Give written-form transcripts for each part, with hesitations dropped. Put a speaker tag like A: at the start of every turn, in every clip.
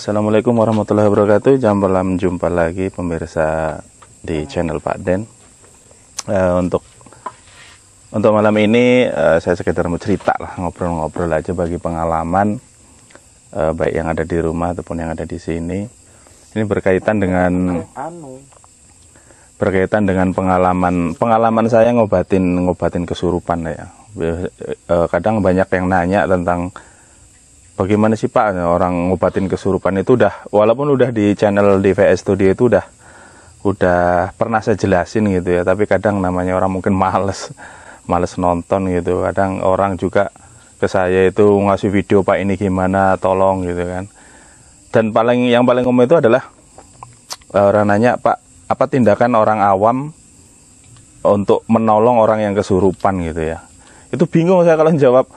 A: Assalamualaikum warahmatullahi wabarakatuh. Jumpa lagi pemirsa di channel Pak Den. Untuk malam ini saya sekedar mau cerita lah, ngobrol-ngobrol aja bagi pengalaman baik yang ada di rumah ataupun yang ada di sini. Ini berkaitan dengan pengalaman saya ngobatin kesurupan ya. Kadang banyak yang nanya tentang bagaimana sih Pak orang ngobatin kesurupan itu walaupun udah di channel di VS Studio itu udah pernah saya jelasin gitu ya, tapi kadang namanya orang mungkin males nonton gitu. Kadang orang juga ke saya itu ngasih video Pak ini gimana tolong gitu kan. Dan yang paling umum itu adalah orang nanya, Pak, apa tindakan orang awam untuk menolong orang yang kesurupan gitu ya. Itu bingung saya kalau jawab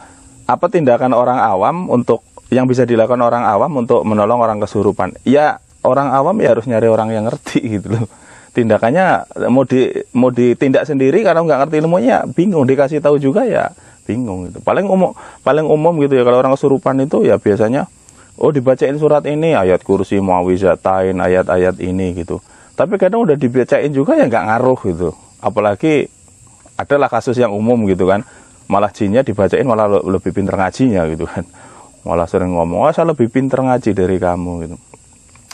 A: apa tindakan orang awam yang bisa dilakukan orang awam untuk menolong orang kesurupan. Ya orang awam ya harus nyari orang yang ngerti gitu loh. Tindakannya mau ditindak sendiri karena nggak ngerti ilmunya, bingung. Dikasih tahu juga ya bingung gitu. Paling umum gitu ya, kalau orang kesurupan itu ya biasanya dibacain surat ini, ayat kursi, muawizatain, ayat-ayat ini gitu. Tapi kadang udah dibacain juga ya nggak ngaruh gitu. Apalagi adalah kasus yang umum gitu kan, malah jinnya dibacain malah lebih pinter ngajinya gitu kan. Malah sering ngomong, saya lebih pinter ngaji dari kamu gitu.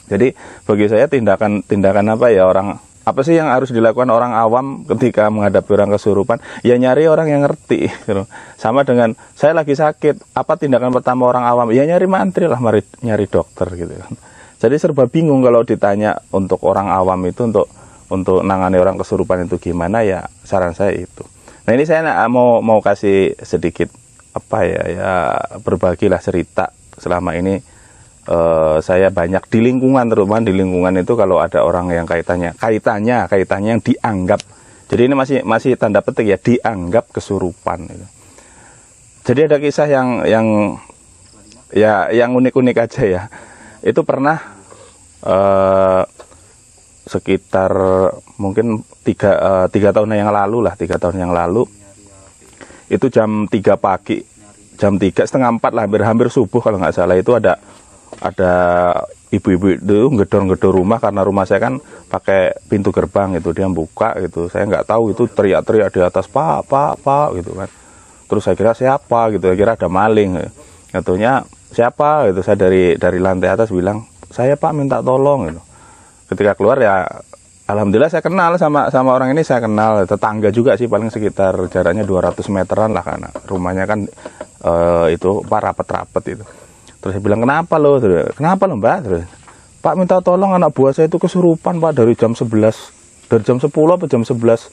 A: Jadi bagi saya tindakan apa ya, apa sih yang harus dilakukan orang awam ketika menghadapi orang kesurupan? Ya nyari orang yang ngerti gitu. Sama dengan saya lagi sakit, apa tindakan pertama orang awam? Ya nyari mantri lah, nyari dokter gitu kan. Jadi serba bingung kalau ditanya untuk orang awam itu untuk nangani orang kesurupan itu gimana, ya saran saya itu. Nah ini saya mau kasih sedikit berbagilah cerita. Selama ini saya banyak di lingkungan, terutama di lingkungan itu kalau ada orang yang kaitannya yang dianggap, jadi ini masih tanda petik ya, dianggap kesurupan gitu. Jadi ada kisah yang unik-unik aja ya. Itu pernah sekitar mungkin 3 tahun yang lalu itu jam 3 pagi, jam 3:30 lah, hampir subuh kalau nggak salah, itu ada ibu-ibu itu gedor-gedor rumah, karena rumah saya kan pakai pintu gerbang itu, dia buka gitu. Saya nggak tahu itu teriak-teriak di atas, pak gitu kan. Terus saya kira siapa gitu, saya kira ada maling. Katanya siapa gitu, saya dari lantai atas bilang, saya Pak minta tolong gitu. Ketika keluar ya alhamdulillah saya kenal sama orang ini, saya kenal, tetangga juga sih, paling sekitar jaraknya 200 meteran lah, karena rumahnya kan itu rapet-rapet itu. Terus saya bilang, kenapa lo Mbak? Terus, Pak minta tolong, anak buah saya itu kesurupan Pak dari jam 10 apa jam 11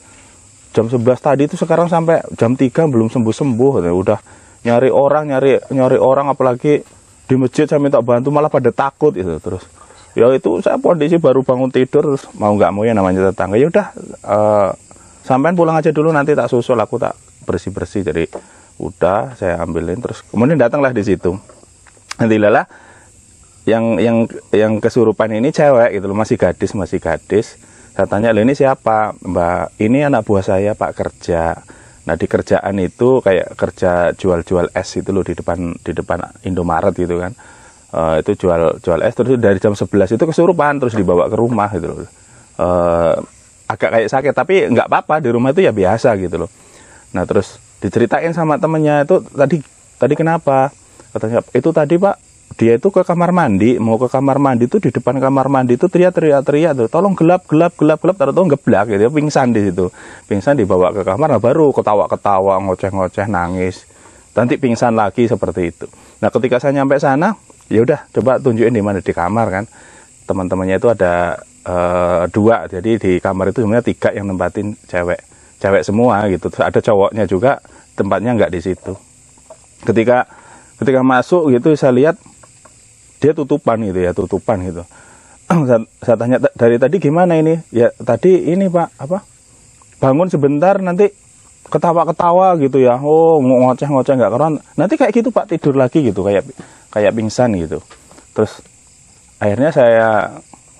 A: tadi itu, sekarang sampai jam 3 belum sembuh. Udah nyari orang, apalagi di masjid saya minta bantu malah pada takut itu. Terus ya itu saya kondisi baru bangun tidur, terus mau nggak mau ya namanya tetangga, ya udah sampean pulang aja dulu, nanti tak susul, aku tak bersih. Jadi udah saya ambilin, terus kemudian datanglah di situ. Nanti lala yang kesurupan ini cewek gitu loh, masih gadis. Saya tanya, ini siapa Mbak? Ini anak buah saya Pak, kerja. Nah di kerjaan itu kayak kerja jual es itu loh, di depan Indomaret gitu kan. Itu jual es, terus dari jam 11 itu kesurupan, terus dibawa ke rumah gitu loh. Agak kayak sakit, tapi nggak apa-apa, di rumah itu ya biasa gitu loh. Nah terus diceritain sama temennya, itu tadi kenapa? Katanya, itu tadi Pak, dia itu ke kamar mandi, mau ke kamar mandi tuh, di depan kamar mandi itu teriak tuh, tolong gelap, taruh geblak gitu, pingsan di situ. Pingsan, dibawa ke kamar, nah baru ketawa ngoceh nangis. Nanti pingsan lagi seperti itu. Nah ketika saya nyampe sana, ya udah coba tunjukin di mana, di kamar kan. Teman-temannya itu ada 2, jadi di kamar itu sebenarnya 3 yang nempatin cewek semua gitu. Terus ada cowoknya juga, tempatnya nggak di situ. Ketika masuk gitu, saya lihat dia tutupan gitu. Saya tanya, dari tadi gimana ini? Ya tadi ini Pak, bangun sebentar, nanti ketawa gitu ya, ngoceh nggak karuan, nanti kayak gitu Pak, tidur lagi gitu, kayak pingsan gitu. Terus akhirnya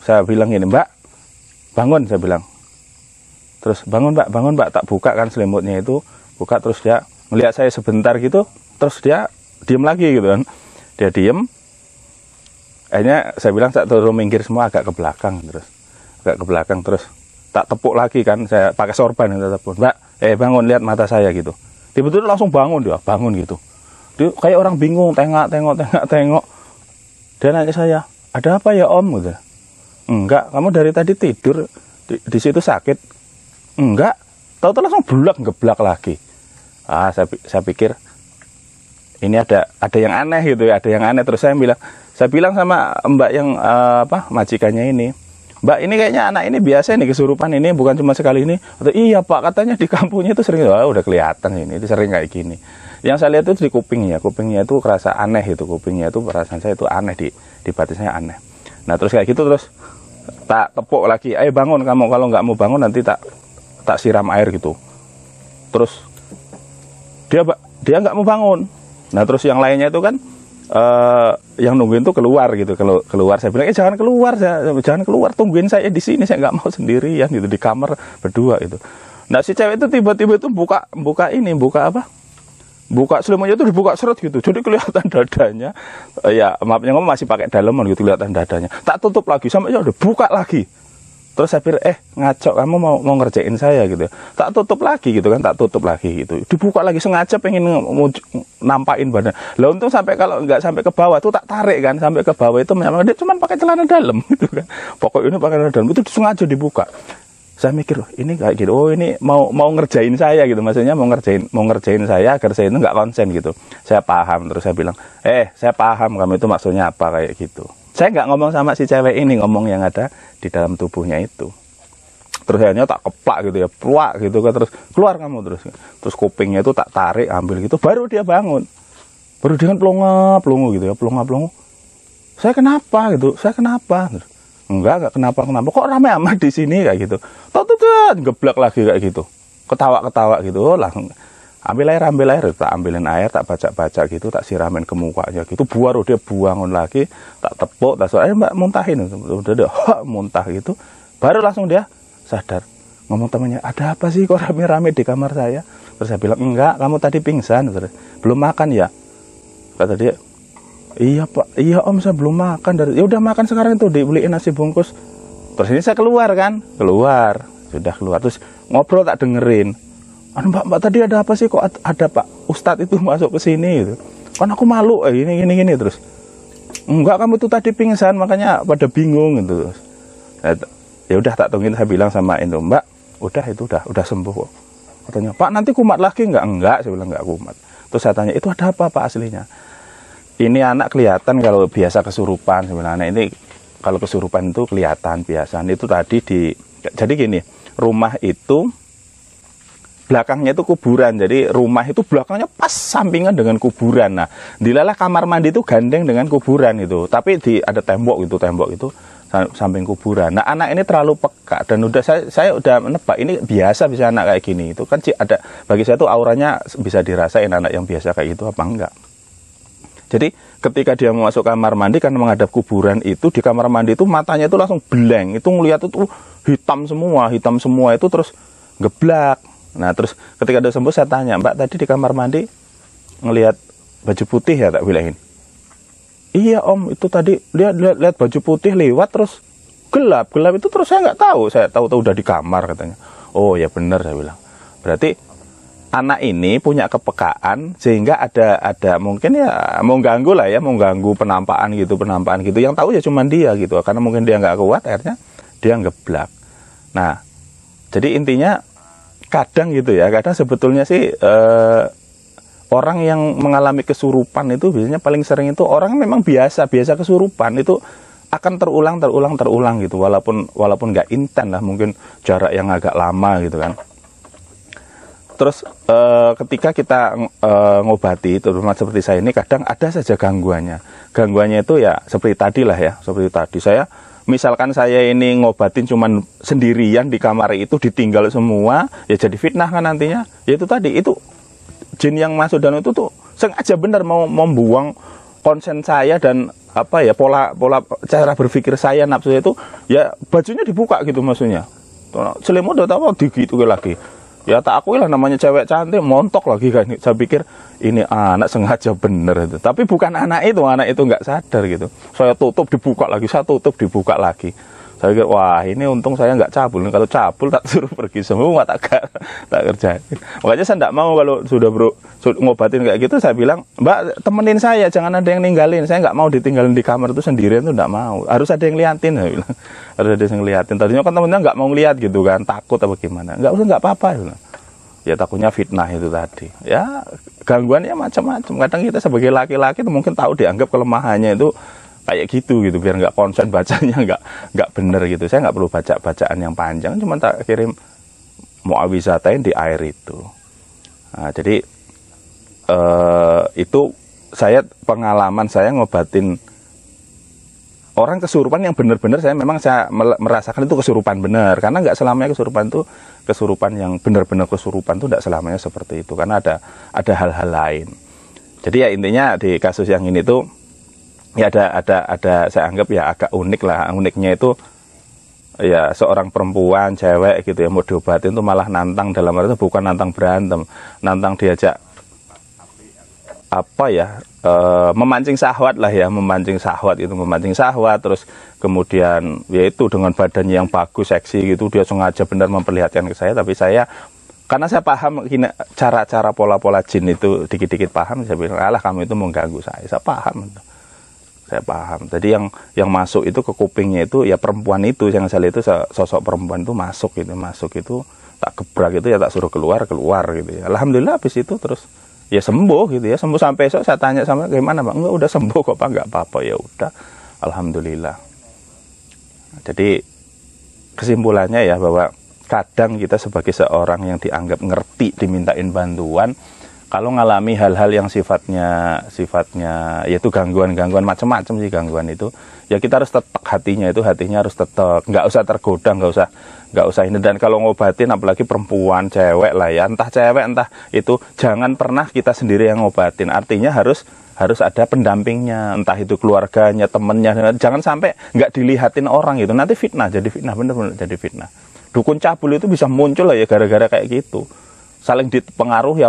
A: saya bilang gini, Mbak bangun, saya bilang. Terus bangun Mbak, tak buka kan selimutnya itu, buka, terus dia melihat saya sebentar gitu, terus dia diem lagi gitu kan. Dia diem, Akhirnya saya bilang saya turun minggir semua agak ke belakang terus tak tepuk lagi kan, saya pakai sorban itu tepuk. Mbak, bangun, lihat mata saya gitu. Tiba-tiba langsung bangun gitu. Dia kayak orang bingung, tengok. Dia nanya saya, ada apa ya Om? Gitu. Enggak, kamu dari tadi tidur di situ sakit? Enggak, tahu-tahu langsung geblak lagi. Saya pikir ini ada yang aneh gitu ya, ada yang aneh. Terus saya bilang sama Mbak yang majikannya ini, Mbak, ini kayaknya anak ini biasa nih kesurupan ini, bukan cuma sekali ini. Atau, iya Pak, katanya di kampungnya itu sering. Udah kelihatan ini, itu sering kayak gini. Yang saya lihat itu di kupingnya itu kerasa aneh itu, kupingnya itu perasaan saya itu aneh, di batin saya aneh. Nah terus kayak gitu, terus tak tepuk lagi, ayo bangun kamu, kalau nggak mau bangun nanti tak siram air gitu. Terus dia nggak mau bangun. Nah terus yang lainnya itu kan yang nungguin tuh keluar gitu, keluar. Saya bilang jangan keluar, tungguin saya di sini, saya nggak mau sendirian gitu di kamar berdua itu. Nah si cewek itu tiba-tiba itu buka selimutnya itu dibuka seret gitu, jadi kelihatan dadanya. Ya maafnya ngomong masih pakai daleman gitu, kelihatan dadanya. Tak tutup lagi sampai udah buka lagi. Terus saya pikir ngaco, kamu mau ngerjain saya gitu. Tak tutup lagi gitu. Dibuka lagi, sengaja pengen nampain badan. Lah untung kalau nggak sampai ke bawah tuh tak tarik kan, sampai ke bawah itu memang dia cuma pakai celana dalam gitu kan. Pokoknya ini pakai celana dalam itu sengaja dibuka. Saya mikir, ini kayak gitu. Oh, ini mau ngerjain saya gitu. Maksudnya mau ngerjain saya agar saya itu nggak konsen gitu. Saya paham, terus saya bilang, saya paham kamu itu maksudnya apa kayak gitu. Saya nggak ngomong sama si cewek ini, ngomong yang ada di dalam tubuhnya itu. Terus akhirnya tak keplak gitu ya, pluak gitu kan, terus keluar kamu terus kupingnya itu tak tarik, ambil gitu, baru dia bangun. Baru dia kan pelongo gitu ya, pelongo. Saya kenapa? Enggak kenapa. Kok ramai amat di sini kayak gitu. Tuh, geblak lagi kayak gitu. Ketawa gitu, langsung ambil air, tak ambilin air, tak baca gitu, tak siramin ke mukanya gitu, baru dia bangun lagi, tak tepuk, tak suruh, Mbak muntahin, udah muntah gitu, baru langsung dia sadar, ngomong temannya, ada apa sih kok rame-rame di kamar saya? Terus saya bilang, enggak, kamu tadi pingsan, terus, belum makan ya? Kata dia, iya Pak, iya Om, saya belum makan. Ya udah makan sekarang itu, dibeliin nasi bungkus. Terus ini saya keluar, sudah keluar, terus ngobrol tak dengerin. Mbak tadi ada apa sih kok ada Pak Ustadz itu masuk ke sini gitu. Kan aku malu ini terus. Enggak, kamu tuh tadi pingsan makanya pada bingung gitu. Ya udah tak tungguin, saya bilang sama itu, Mbak, udah sembuh kok. Katanya, Pak nanti kumat lagi enggak? Saya bilang enggak kumat. Terus saya tanya, itu ada apa Pak aslinya? Ini anak kelihatan kalau biasa kesurupan sebenarnya. Ini kalau kesurupan itu kelihatan biasa. Itu tadi jadi gini, rumah itu belakangnya itu kuburan, jadi rumah itu belakangnya pas sampingan dengan kuburan. Nah, dilalah kamar mandi itu gandeng dengan kuburan itu, tapi ada tembok itu samping kuburan. Nah, anak ini terlalu peka dan udah saya udah menebak ini bisa anak kayak gini. Itu kan ada, bagi saya tuh auranya bisa dirasain anak yang biasa kayak gitu apa enggak. Jadi ketika dia mau masuk kamar mandi karena menghadap kuburan itu, di kamar mandi itu matanya itu langsung blank, itu ngelihat itu hitam semua itu terus geblak. Nah terus ketika udah sembuh saya tanya, Mbak tadi di kamar mandi ngelihat baju putih ya? Tak bilangin, iya Om, itu tadi lihat baju putih lewat terus gelap itu, terus saya nggak tahu, saya tahu udah di kamar katanya. Oh ya benar, saya bilang, berarti anak ini punya kepekaan sehingga ada mungkin ya mau ganggu penampakan gitu, yang tahu ya cuma dia gitu, karena mungkin dia nggak kuat akhirnya dia ngeblak. Nah jadi intinya kadang sebetulnya sih orang yang mengalami kesurupan itu biasanya paling sering itu orang memang biasa kesurupan itu akan terulang gitu, walaupun nggak intens lah, mungkin jarak yang agak lama gitu kan. Terus ketika kita ngobati, terutama seperti saya ini, kadang ada saja gangguannya itu ya seperti tadi saya misalkan saya ini ngobatin cuman sendirian di kamar itu, ditinggal semua, ya jadi fitnah kan nantinya. Ya itu tadi, itu jin yang masuk dan itu tuh sengaja benar mau membuang konsen saya dan pola cara berpikir saya, nafsu itu ya bajunya dibuka gitu, maksudnya selimut udah tahu gitu lagi. Ya tak akui lah, namanya cewek cantik, montok lagi kan. Saya pikir ini anak sengaja bener itu. Tapi bukan anak itu nggak sadar gitu. Saya tutup dibuka lagi, saya tutup dibuka lagi. Saya pikir wah ini untung saya nggak cabul. Kalau cabul tak suruh pergi semua, tak kerjain. Makanya saya nggak mau kalau sudah ngobatin kayak gitu, saya bilang Mbak temenin saya, jangan ada yang ninggalin. Saya nggak mau ditinggalin di kamar itu sendirian, itu nggak mau. Harus ada yang liatin, saya bilang. Harus ada yang ngeliatin. Tadinya kan temennya nggak mau ngeliat gitu kan, takut apa gimana. Nggak usah, nggak apa-apa. Ya takutnya fitnah itu tadi. Ya gangguannya macam-macam. Kadang kita sebagai laki-laki itu mungkin tahu dianggap kelemahannya itu kayak gitu biar nggak konsen bacanya, nggak bener gitu. Saya nggak perlu baca bacaan yang panjang, cuma tak kirim muawizatain di air itu. Nah, jadi itu pengalaman saya ngobatin orang kesurupan yang benar-benar saya merasakan itu kesurupan benar, karena nggak selamanya kesurupan itu kesurupan yang benar-benar kesurupan itu nggak selamanya seperti itu, karena ada hal-hal lain. Jadi ya intinya di kasus yang ini tuh ya ada saya anggap ya agak unik lah. Uniknya itu ya seorang perempuan cewek gitu ya mau diobatin tuh malah nantang, dalam arti bukan nantang berantem, nantang diajak apa ya, memancing syahwat lah ya, memancing syahwat terus kemudian yaitu dengan badannya yang bagus seksi gitu, dia sengaja benar memperlihatkan ke saya, tapi saya karena saya paham cara-cara pola-pola jin itu dikit-dikit paham, saya bilang alah kamu itu mengganggu saya paham. Jadi yang masuk itu ke kupingnya itu ya perempuan itu, yang salah itu sosok perempuan itu masuk itu tak gebrak itu ya tak suruh keluar gitu ya. Alhamdulillah habis itu terus ya sembuh gitu ya, sembuh. Sampai esok saya tanya sama gimana Pak, enggak udah sembuh kok Pak, enggak apa-apa. Ya udah alhamdulillah. Jadi kesimpulannya ya bahwa kadang kita sebagai seorang yang dianggap ngerti dimintain bantuan, kalau ngalami hal-hal yang sifatnya yaitu gangguan macam-macam sih gangguan itu, ya kita harus tetek hatinya harus tetek, nggak usah tergoda, nggak usah ini. Dan kalau ngobatin apalagi perempuan cewek lah ya, entah cewek entah itu, jangan pernah kita sendiri yang ngobatin. Artinya harus ada pendampingnya, entah itu keluarganya, temennya. Jangan sampai nggak dilihatin orang gitu, nanti fitnah, jadi fitnah, bener-bener jadi fitnah. Dukun cabul itu bisa muncul lah ya gara-gara kayak gitu, saling dipengaruhi.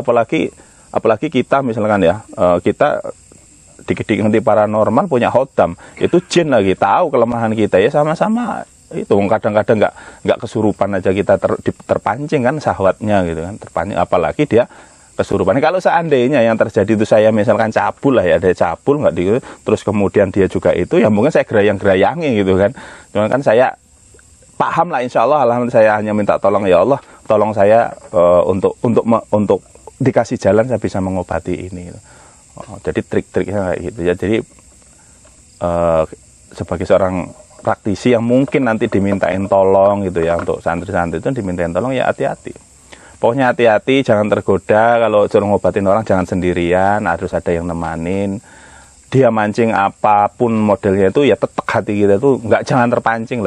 A: Apalagi kita misalkan ya, kita dikit-dikit ngerti paranormal, punya khotam, itu jin lagi tahu kelemahan kita ya, sama-sama itu. Kadang-kadang nggak kesurupan aja kita terpancing kan syahwatnya gitu kan, terpancing, apalagi dia kesurupan. Kalau seandainya yang terjadi itu saya misalkan cabul lah ya, ada cabul nggak terus kemudian dia juga itu, ya mungkin saya gerayang-gerayangi gitu kan. Cuman kan saya paham lah, insya Allah, alhamdulillah, saya hanya minta tolong, ya Allah tolong saya untuk dikasih jalan saya bisa mengobati ini. Jadi trik-triknya kayak gitu ya. Jadi sebagai seorang praktisi yang mungkin nanti dimintain tolong gitu ya, untuk santri-santri itu dimintain tolong, ya hati-hati. Pokoknya hati-hati, jangan tergoda. Kalau suruh ngobatin orang jangan sendirian, harus ada yang nemanin. Dia mancing apapun modelnya itu ya tetap hati kita itu jangan terpancing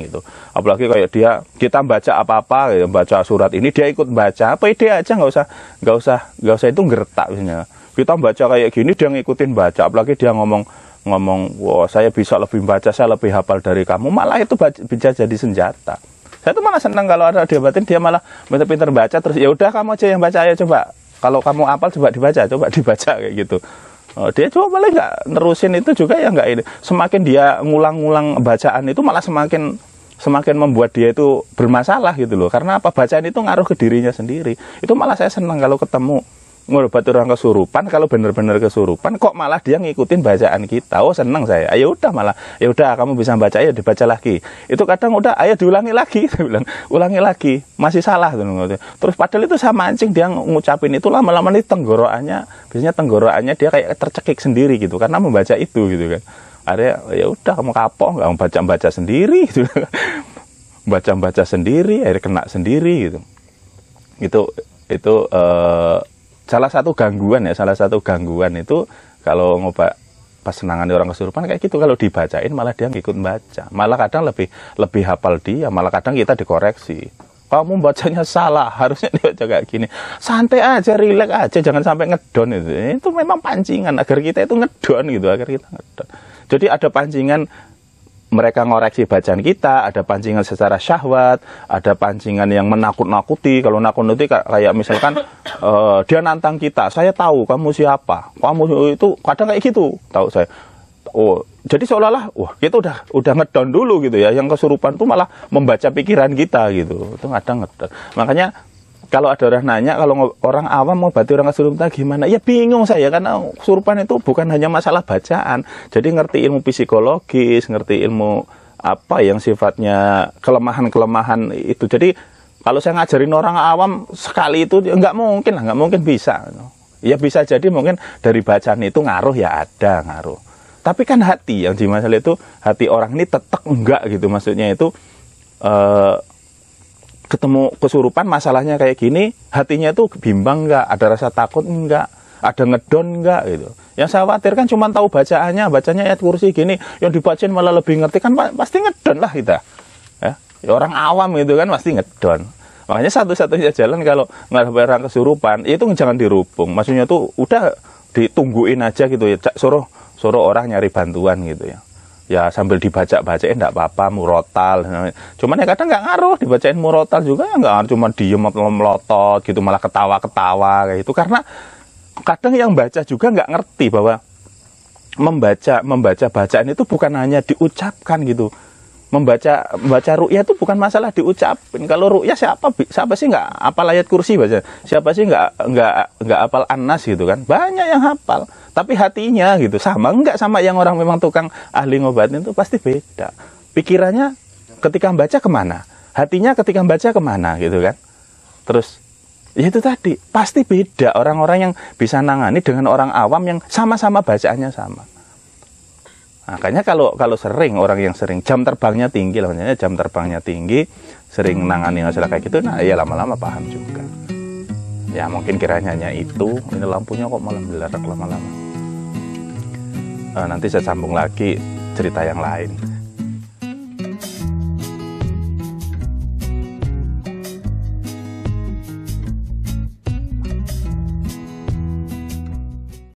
A: gitu. Apalagi kayak kita baca apa-apa ya, baca surat ini dia ikut baca, pede aja, nggak usah itu gertak misalnya. Kita baca kayak gini dia ngikutin baca, apalagi dia ngomong wah saya bisa lebih baca, saya lebih hafal dari kamu, malah itu bisa jadi senjata. Saya tuh malah senang kalau ada diobatin dia malah pinter-pinter baca, terus ya udah kamu aja yang baca, ayo coba, kalau kamu hafal coba dibaca kayak gitu. Dia coba malah nggak nerusin itu juga ya, nggak ini. Semakin dia ngulang-ngulang bacaan itu malah semakin membuat dia itu bermasalah gitu loh. Karena apa? Bacaan itu ngaruh ke dirinya sendiri. Itu malah saya senang kalau ketemu ngobati orang kesurupan, kalau benar-benar kesurupan kok malah dia ngikutin bacaan kita. Oh senang saya. Ayo udah malah, ya udah kamu bisa baca, ayo dibaca lagi. Itu kadang udah, ayo diulangi lagi. Saya bilang, ulangi lagi, masih salah. Terus padahal itu saya mancing dia ngucapin itu, lama-lama nih biasanya tenggorokannya dia kayak tercekik sendiri gitu, karena membaca itu gitu kan. Ada ya udah kamu kapok, nggak mau baca sendiri gitu. Baca sendiri, akhirnya kena sendiri gitu. Itu salah satu gangguan itu kalau pas senangan orang kesurupan kayak gitu, kalau dibacain malah dia ngikut baca, malah kadang lebih hafal dia, malah kadang kita dikoreksi, kamu bacanya salah, harusnya dibaca kayak gini. Santai aja, rileks aja, jangan sampai ngedon. Itu memang pancingan agar kita itu ngedon gitu, Jadi ada pancingan mereka ngoreksi bacaan kita, ada pancingan secara syahwat, ada pancingan yang menakut-nakuti. Kalau nakut-nakuti kayak misalkan dia nantang kita, saya tahu kamu siapa, kamu itu kadang kayak gitu, tahu saya. Oh, jadi seolah-olah, wah kita udah ngedown dulu gitu ya. Yang kesurupan tuh malah membaca pikiran kita gitu. Itu kadang ngedown. Makanya kalau ada orang nanya, kalau orang awam mau ngobati orang kesurupan gimana? Ya bingung saya, karena kesurupan itu bukan hanya masalah bacaan. Jadi ngerti ilmu psikologis, ngerti ilmu apa yang sifatnya kelemahan-kelemahan itu. Jadi kalau saya ngajarin orang awam sekali itu nggak mungkin lah, nggak mungkin bisa. Ya bisa jadi mungkin dari bacaan itu ngaruh, ya ada ngaruh. Tapi kan hati yang di masalah itu, hati orang ini tetap enggak gitu, maksudnya itu ketemu kesurupan masalahnya kayak gini, hatinya itu bimbang enggak, ada rasa takut enggak, ada ngedon enggak gitu. Yang saya khawatir kan cuma tahu bacanya ayat kursi gini, yang dibacain malah lebih ngerti, kan pasti ngedon lah kita. Ya, orang awam gitu kan pasti ngedon. Makanya satu-satunya jalan kalau nggak orang kesurupan, itu jangan dirubung. Maksudnya tuh udah ditungguin aja gitu ya, suruh orang nyari bantuan gitu ya. Ya sambil dibacain enggak apa-apa, murotal. Cuman ya kadang nggak ngaruh, dibacain murotal juga ya nggak ngaruh, cuma diem melotot gitu, malah ketawa-ketawa kayak itu. Karena kadang yang baca juga nggak ngerti bahwa membaca bacaan itu bukan hanya diucapkan gitu. Membaca ru'yah itu bukan masalah diucapin. Kalau ru'yah siapa sih nggak hafal ayat kursi baca? Siapa sih nggak hafal An-Nas gitu kan? Banyak yang hafal. Tapi hatinya gitu sama enggak sama yang orang memang tukang ahli ngobatin itu pasti beda. Pikirannya ketika membaca kemana? Hatinya ketika membaca kemana gitu kan? Terus ya itu tadi pasti beda orang-orang yang bisa nangani dengan orang awam yang sama-sama bacaannya sama. Makanya kalau sering orang yang sering jam terbangnya tinggi lah, jam terbangnya tinggi, sering nangani masalah kayak gitu, nah ya lama-lama paham juga. Ya mungkin kiranya hanya itu. Ini lampunya kok malah meledak lama-lama. Nanti saya sambung lagi cerita yang lain.